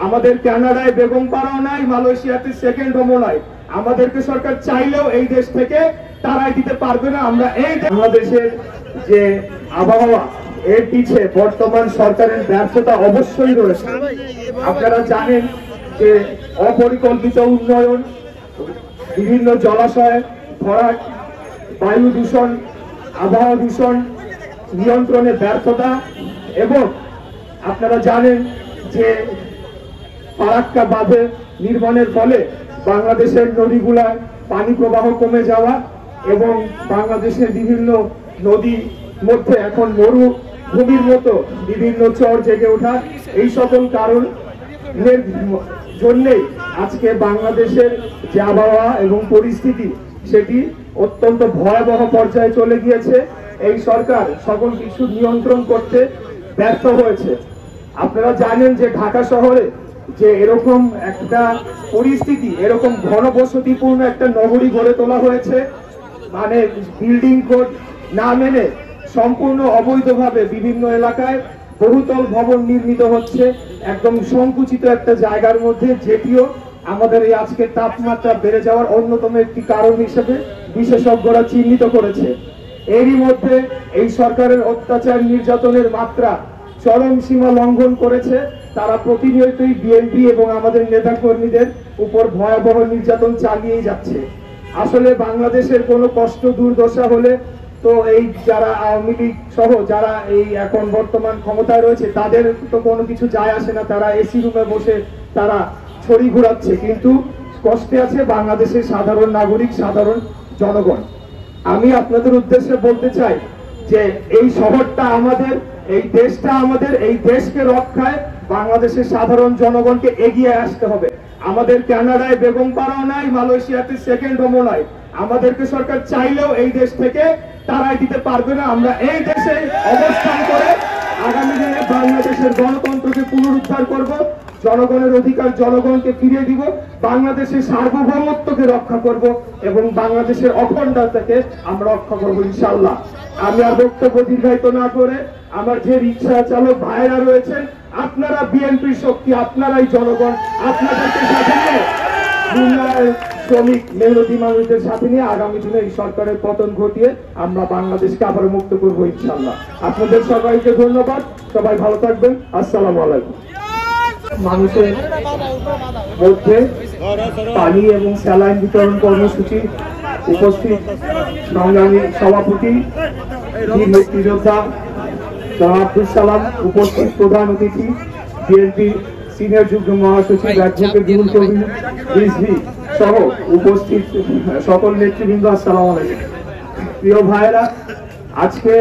আমাদের কানাডায় বেগম পাড়াও নাই, মালয়েশিয়াতে সেকেন্ড হোমও নাই। আমাদেরকে সরকার চাইলেও এই দেশ থেকে তারাই দিতে পারবে না। আমরা এই বাংলাদেশের যে আবহাওয়া, এর পিছে বর্তমান সরকারের ব্যর্থতা অবশ্যই রয়েছে। আপনারা জানেন যে অপরিকল্পিত উন্নয়ন, বিভিন্ন জলাশয় ভরাট, বায়ু দূষণ, আবহাওয়া দূষণ নিয়ন্ত্রণে ব্যর্থতা, এবং আপনারা জানেন যে ফারাক্কা বাঁধের নির্মাণের ফলে বাংলাদেশের নদীগুলায় পানি প্রবাহ কমে যাওয়া এবং বাংলাদেশের বিভিন্ন নদী মধ্যে এখন মরুভূমির মতো বিভিন্ন চর জেগে ওঠা, এই সকল কারণের জন্যেই আজকে বাংলাদেশের যে আবহাওয়া এবং পরিস্থিতি সেটি অত্যন্ত ভয়াবহ পর্যায়ে চলে গিয়েছে। এই সরকার সকল কিছু নিয়ন্ত্রণ করতে ব্যর্থ হয়েছে। আপনারা জানেন যে ঢাকা শহরে যে এরকম একটা পরিস্থিতি, এরকম ঘনবসতিপূর্ণ একটা নগরী গড়ে তোলা হয়েছে, মানে বিল্ডিং কোড না মেনে সম্পূর্ণ অবৈধভাবে বিভিন্ন এলাকায় বহুতল ভবন নির্মিত হচ্ছে একদম সংকুচিত একটা জায়গার মধ্যে, যেটিও আমাদের এই আজকের তাপমাত্রা বেড়ে যাওয়ার অন্যতম একটি কারণ হিসেবে বিশেষজ্ঞরা চিহ্নিত করেছে। এরই মধ্যে এই সরকারের অত্যাচার নির্যাতনের মাত্রা চরম সীমা লঙ্ঘন করেছে। তারা প্রতিনিয়তই বিএনপি এবং আমাদের নেতা কর্মীদের উপর ভয়াবহ নির্যাতন চালিয়েই যাচ্ছে। আসলে বাংলাদেশের কোনো কষ্ট দুর্দশা হলে তো এই যারা আওয়ামী লীগ সহ যারা এই এখন বর্তমান ক্ষমতায় রয়েছে তাদের তো কোনো কিছু যায় আসে না, তারা এসি রুমে বসে তারা ছড়ি ঘুরাচ্ছে, কিন্তু কষ্টে আছে বাংলাদেশের সাধারণ নাগরিক, সাধারণ জনগণ। আমি আপনাদের উদ্দেশ্যে বলতে চাই যে এই শহরটা আমাদের, এই দেশটা আমাদের, এই দেশকে রক্ষায় বাংলাদেশের সাধারণ জনগণকে এগিয়ে আসতে হবে। আমাদের কানাডায় বেগম পাড়াও নাই, মালয়েশিয়াতে সেকেন্ড হোমও নাই। আমাদেরকে সরকার চাইলেও এই দেশ থেকে তারাই দিতে পারবে না। আমরা এই দেশে অবস্থান করে আগামী দিনে বাংলাদেশের গণতন্ত্রকে পুনরুদ্ধার করব, জনগণের অধিকার জনগণকে ফিরিয়ে দিব, বাংলাদেশের সার্বভৌমত্বকে রক্ষা করব এবং বাংলাদেশের অখণ্ডতাকে আমরা রক্ষা করব ইনশাআল্লাহ। আমি আর বক্তব্য দীর্ঘায়িত না করে আমার যে রিক্সা চালক ভাইরা রয়েছেন, আপনারা বিএনপির শক্তি, আপনারাই জনগণ, আপনাদেরকে সাথে নিয়ে শ্রমিক মেহনতি মানুষদের সাথে নিয়ে আগামী দিনে এই সরকারের পতন ঘটিয়ে আমরা বাংলাদেশকে আবার মুক্ত করবো ইনশাআল্লাহ। আপনাদের সবাইকে ধন্যবাদ, সবাই ভালো থাকবেন। আসসালামু আলাইকুম। মানুষের মধ্যে পানি এবং স্যালাইন বিতরণ কর্মসূচি উপস্থিত সংগ্রামী সভাপতি বীর মুক্তিযোদ্ধা জনাব আব্দুল সালাম, উপস্থিত প্রধান অতিথি বিএনপি সিনিয়র যুগ্ম মহাসচিব অ্যাডভোকেট বিপুল চৌধুরী রিজভী সহ উপস্থিত সকল নেতৃবৃন্দ, আসসালামু আলাইকুম। প্রিয় ভাইয়েরা, আজকে